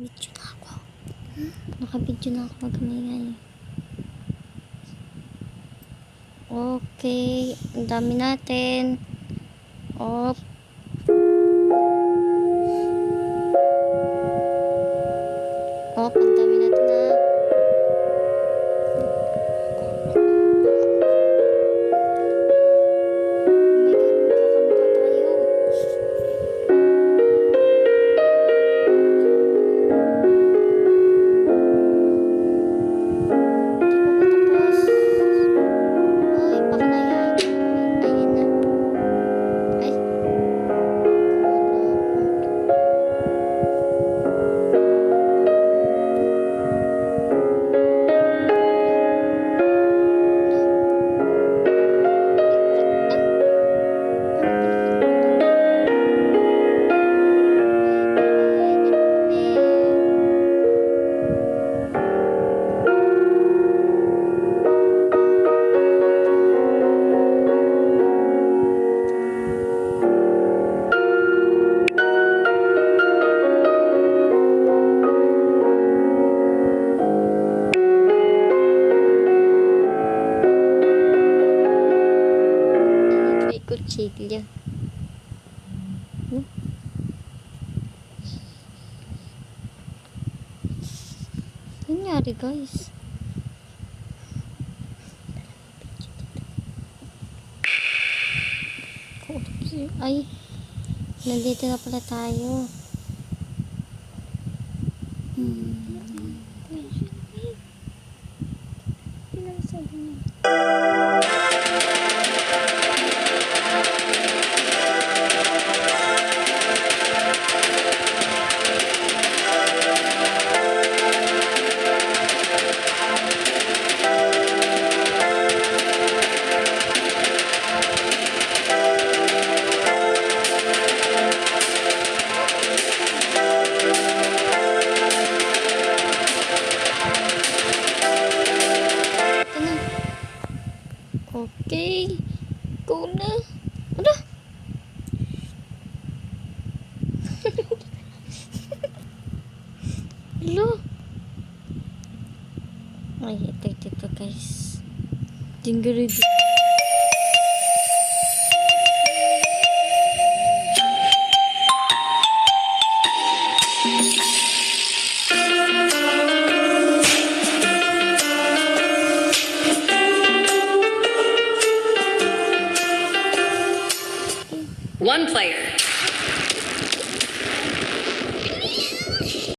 Video na ako. Naka-video na ako, magkamingay. Okay, ang dami natin. Op. Op, ang dami natin na. Kutsilyo. Ano nangyari, guys? Ay, nandito na pala tayo. Okay, go na. Ano? Hello? Ay, ito guys. Jingle